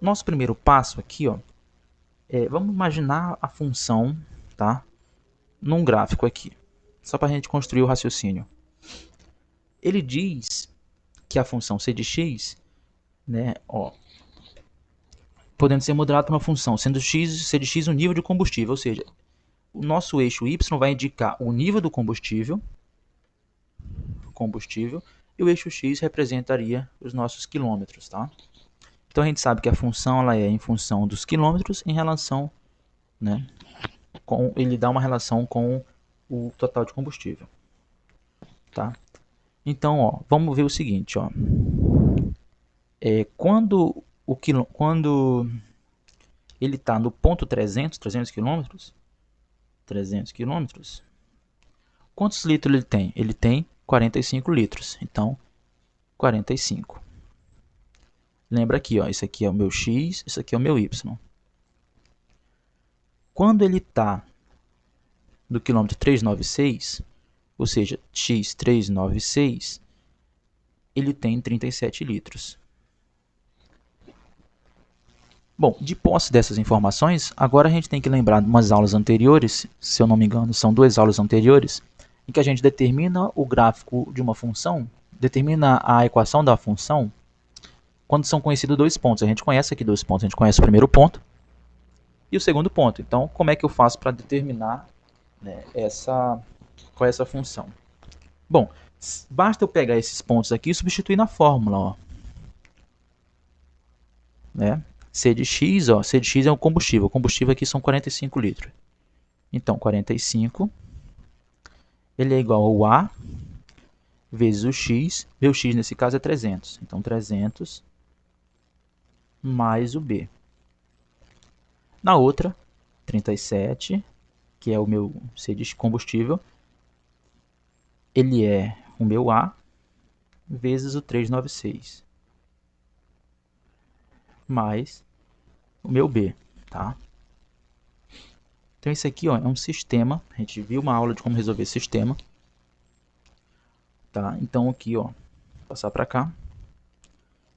Nosso primeiro passo aqui, ó, vamos imaginar a função, tá? Num gráfico aqui, só para a gente construir o raciocínio. Ele diz que a função c de x, né, ó, podendo ser modelado por uma função, sendo c de x o nível de combustível, ou seja, o nosso eixo y vai indicar o nível do combustível, e o eixo x representaria os nossos quilômetros, tá? Então a gente sabe que a função ela é em função dos quilômetros em relação, né, ele dá uma relação com o total de combustível, tá? Então, ó, vamos ver o seguinte, ó. Quando ele está no ponto 300 quilômetros, quantos litros ele tem? Ele tem 45 litros. Então, 45. Lembra aqui, ó, isso aqui é o meu x, isso aqui é o meu y. Quando ele está no quilômetro 396, ou seja, x 396, ele tem 37 litros. Bom, de posse dessas informações, agora a gente tem que lembrar de umas aulas anteriores, se eu não me engano, são 2 aulas anteriores, em que a gente determina o gráfico de uma função, determina a equação da função, quando são conhecidos 2 pontos. A gente conhece aqui 2 pontos, a gente conhece o primeiro ponto e o segundo ponto. Então, como é que eu faço para determinar, né, qual é essa função? Bom, basta eu pegar esses pontos aqui e substituir na fórmula, ó. Né? C de x, ó, C de x é o combustível. O combustível aqui são 45 litros. Então, 45, ele é igual ao A vezes o x. Meu x nesse caso é 300. Então, 300 mais o B. Na outra, 37, que é o meu C de combustível, ele é o meu A vezes o 396 mais o meu B, tá? Então esse aqui, ó, é um sistema. A gente viu uma aula de como resolver sistema, tá? Então aqui, ó, passar para cá,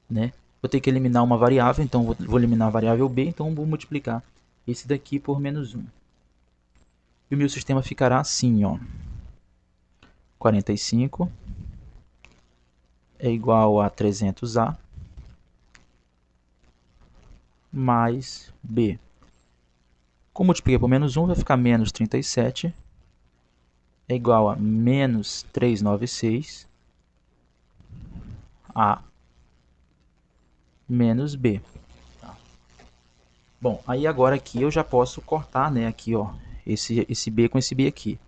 né? Vou ter que eliminar uma variável, então vou eliminar a variável B, então vou multiplicar esse daqui por menos 1. E o meu sistema ficará assim, ó. 45 é igual a 300A mais B. Como multipliquei por menos 1, vai ficar menos 37 é igual a menos 396 A menos B. Tá. Bom, aí agora aqui eu já posso cortar, né, aqui, ó, esse B com esse B aqui.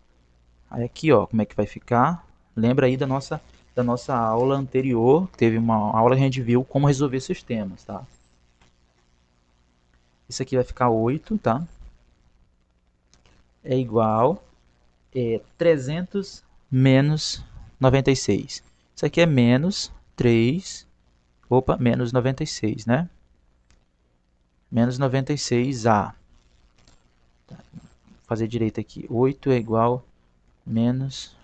Aí aqui, ó, como é que vai ficar? Lembra aí da nossa aula anterior, teve uma aula que a gente viu como resolver sistemas, tá? Isso aqui vai ficar 8, tá? É igual 300 menos 96. Isso aqui é menos 3, menos 96, né? Menos 96A. Tá. Vou fazer direito aqui. 8 é igual a menos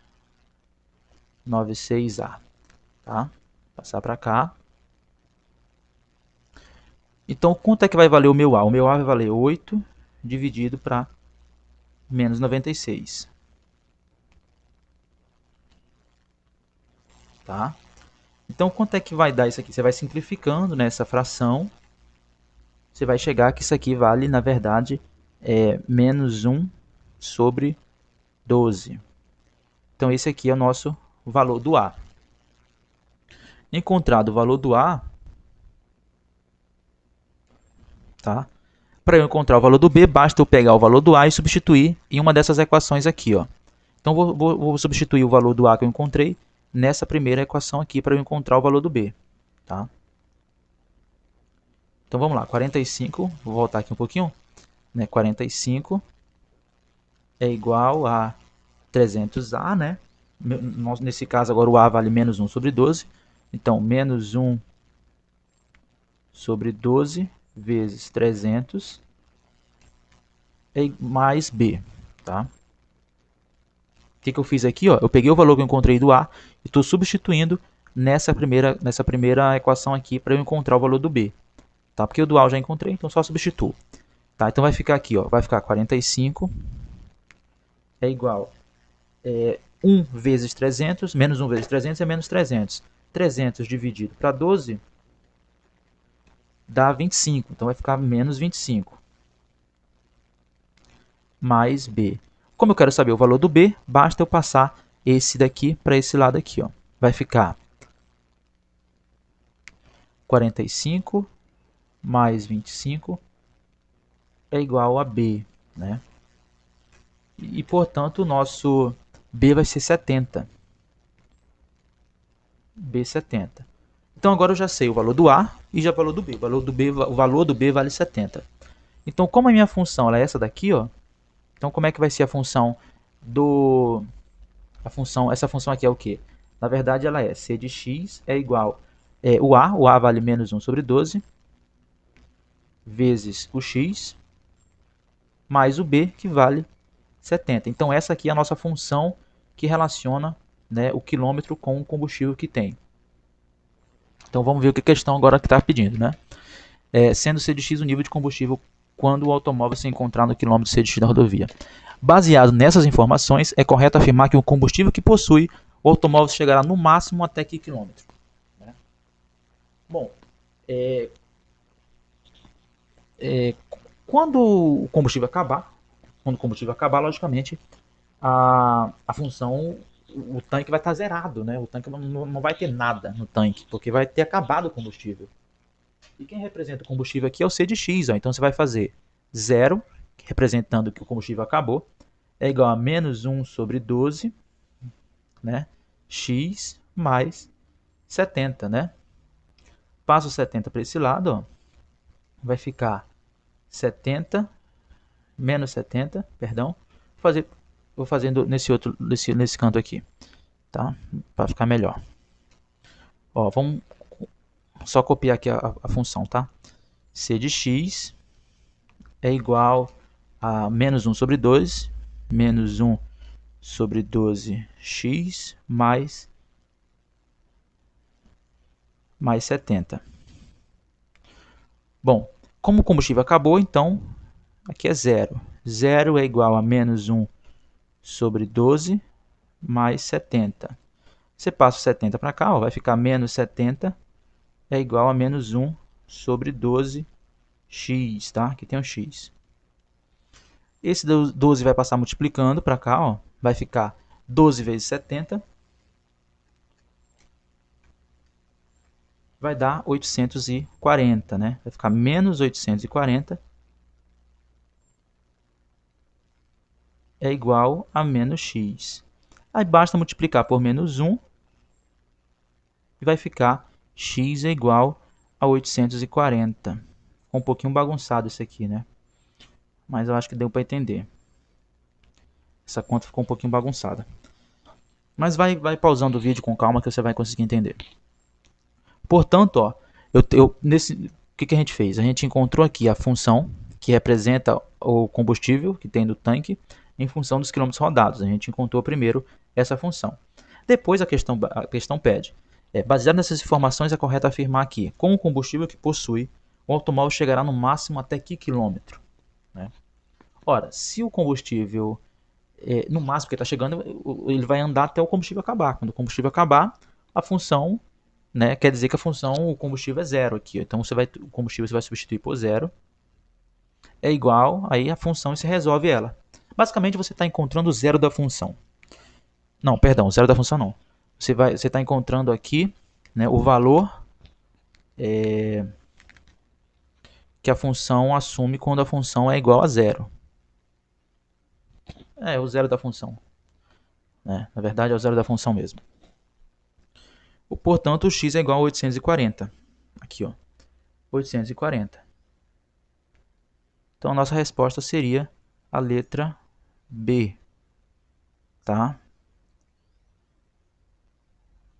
96A. Tá? Passar para cá. Então, quanto é que vai valer o meu A? O meu A vai valer 8 dividido para menos 96. Tá? Então, quanto é que vai dar isso aqui? Você vai simplificando nessa fração. Você vai chegar que isso aqui vale, na verdade, menos 1 sobre 12. Então, esse aqui é o nosso valor do A. Encontrado o valor do A, tá? Para eu encontrar o valor do B, basta eu pegar o valor do A e substituir em uma dessas equações aqui, ó. Então, vou substituir o valor do A que eu encontrei nessa primeira equação aqui para eu encontrar o valor do B, tá? Então, vamos lá. 45, vou voltar aqui um pouquinho, né? 45 é igual a 300A, né? Nesse caso, agora o A vale menos 1 sobre 12. Então, menos 1 sobre 12 vezes 300 mais B, tá? O que eu fiz aqui? Ó? Eu peguei o valor que eu encontrei do A e estou substituindo nessa primeira equação aqui para eu encontrar o valor do b. Tá? Porque o do A eu já encontrei, então só substituo. Tá? Então vai ficar aqui, ó, vai ficar 45 é igual 1 vezes 300, menos 1 vezes 300 é menos 300. 300 dividido para 12 dá 25, então vai ficar menos 25. Mais B. Como eu quero saber o valor do B, basta eu passar esse daqui para esse lado aqui. Ó. Vai ficar 45 mais 25 é igual a B. Né? E, portanto, o nosso B vai ser 70. B 70. Então, agora eu já sei o valor do A e já o valor do B. O valor do B vale 70. Então, como a minha função ela é essa daqui, ó, então como é que vai ser a função do... essa função aqui é o quê? Na verdade, ela é c de x é igual... o A vale menos 1 sobre 12, vezes o x, mais o B, que vale 70. Então, essa aqui é a nossa função que relaciona, né, o quilômetro com o combustível que tem. Então, vamos ver o que a questão agora está pedindo. Né? Sendo c de x o nível de combustível quando o automóvel se encontrar no quilômetro c de x da rodovia. Baseado nessas informações, é correto afirmar que o combustível que possui o automóvel chegará no máximo até que quilômetro. Né? Bom, quando o combustível acabar, logicamente, a função, o tanque vai estar zerado, né? O tanque não vai ter nada no tanque, porque vai ter acabado o combustível. E quem representa o combustível aqui é o C de x, ó. Então você vai fazer 0, representando que o combustível acabou, é igual a menos 1 sobre 12, né? X mais 70, né? Passo 70 para esse lado, ó. Vai ficar 70 menos 70, perdão. Vou fazendo nesse canto aqui, tá? Para ficar melhor. Ó, vamos só copiar aqui a função, tá? C de x é igual a menos 1 sobre 2, menos 1 sobre 12x mais 70. Bom, como o combustível acabou, então aqui é 0. 0 é igual a menos 1 sobre 12 mais 70. Você passa o 70 para cá, ó, vai ficar menos 70 é igual a menos 1 sobre 12x, tá? Aqui tem um x. Esse 12 vai passar multiplicando para cá, ó, vai ficar 12 vezes 70. Vai dar 840, né? Vai ficar menos 840 é igual a menos x. Aí basta multiplicar por menos 1 e vai ficar x é igual a 840. Ficou um pouquinho bagunçado isso aqui, né? Mas eu acho que deu para entender. Essa conta ficou um pouquinho bagunçada. Mas vai pausando o vídeo com calma que você vai conseguir entender. Portanto, ó, o que a gente fez? A gente encontrou aqui a função que representa o combustível que tem no tanque em função dos quilômetros rodados. A gente encontrou primeiro essa função. Depois a questão pede. Baseado nessas informações, é correto afirmar que, com o combustível que possui, o automóvel chegará no máximo até que quilômetro? Né? Ora, se o combustível, no máximo que está chegando, ele vai andar até o combustível acabar. Quando o combustível acabar, a função, né, quer dizer que a função, o combustível é zero aqui. Então o combustível você vai substituir por zero. É igual, aí a função se resolve ela. Basicamente você está encontrando o zero da função. Não, perdão, zero da função não. Você está encontrando aqui, né, o valor que a função assume quando a função é igual a zero. É o zero da função. Né? Na verdade é o zero da função mesmo. Portanto, o x é igual a 840. Aqui, ó, 840. Então a nossa resposta seria a letra B. Tá?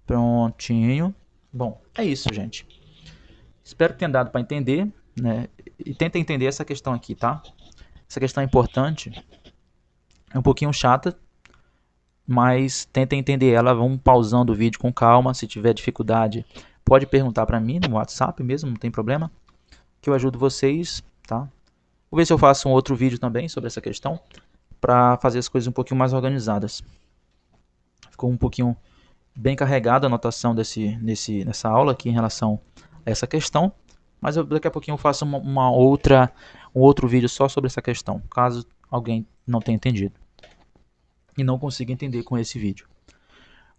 Prontinho. Bom, é isso, gente. Espero que tenha dado para entender, né? E tenta entender essa questão aqui, tá? Essa questão é importante. É um pouquinho chata, mas tentem entender ela, vão pausando o vídeo com calma. Se tiver dificuldade, pode perguntar para mim no WhatsApp mesmo, não tem problema, que eu ajudo vocês, tá? Vou ver se eu faço um outro vídeo também sobre essa questão, para fazer as coisas um pouquinho mais organizadas. Ficou um pouquinho bem carregada a anotação nessa aula aqui em relação a essa questão, mas daqui a pouquinho eu faço um outro vídeo só sobre essa questão, caso alguém não tenha entendido e não consiga entender com esse vídeo.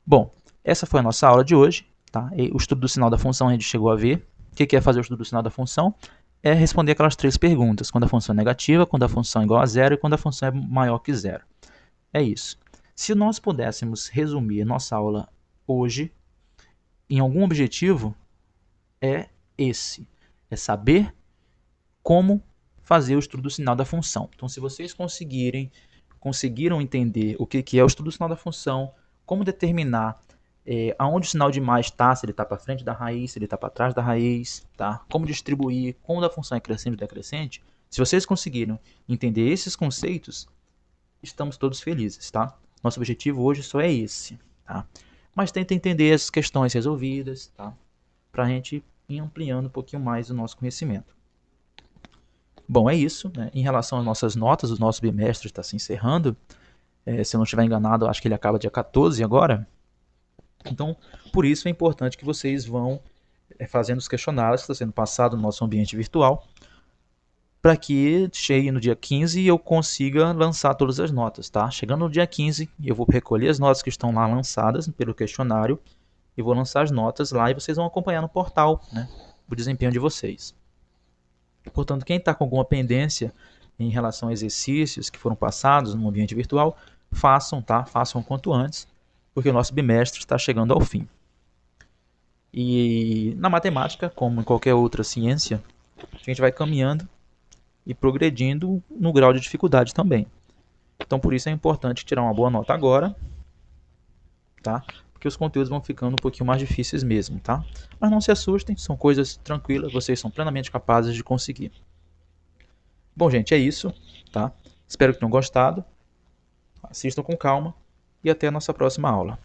Bom, essa foi a nossa aula de hoje. Tá? E o estudo do sinal da função a gente chegou a ver. O que é fazer o estudo do sinal da função? É responder aquelas três perguntas: quando a função é negativa, quando a função é igual a zero e quando a função é maior que zero. É isso. Se nós pudéssemos resumir nossa aula hoje em algum objetivo, é esse: é saber como fazer o estudo do sinal da função. Então, se vocês conseguiram entender o que é o estudo do sinal da função, como determinar aonde o sinal de mais está, se ele está para frente da raiz, se ele está para trás da raiz, tá? Como distribuir, quando a função é crescente ou decrescente, se vocês conseguiram entender esses conceitos, estamos todos felizes, tá? Nosso objetivo hoje só é esse, tá? Mas tenta entender as questões resolvidas, tá? Para a gente ir ampliando um pouquinho mais o nosso conhecimento. Bom, é isso, né? Em relação às nossas notas, o nosso bimestre está se encerrando. Se eu não estiver enganado, acho que ele acaba dia 14 agora. Então, por isso é importante que vocês vão fazendo os questionários que estão sendo passados no nosso ambiente virtual, para que chegue no dia 15 eu consiga lançar todas as notas, tá? Chegando no dia 15, eu vou recolher as notas que estão lá lançadas pelo questionário e vou lançar as notas lá e vocês vão acompanhar no portal, né, o desempenho de vocês. Portanto, quem está com alguma pendência em relação a exercícios que foram passados no ambiente virtual, façam, tá? Façam o quanto antes, porque o nosso bimestre está chegando ao fim. E na matemática, como em qualquer outra ciência, a gente vai caminhando e progredindo no grau de dificuldade também. Então, por isso é importante tirar uma boa nota agora, tá? Porque os conteúdos vão ficando um pouquinho mais difíceis mesmo, tá? Mas não se assustem, são coisas tranquilas, vocês são plenamente capazes de conseguir. Bom, gente, é isso, tá? Espero que tenham gostado. Assistam com calma e até a nossa próxima aula.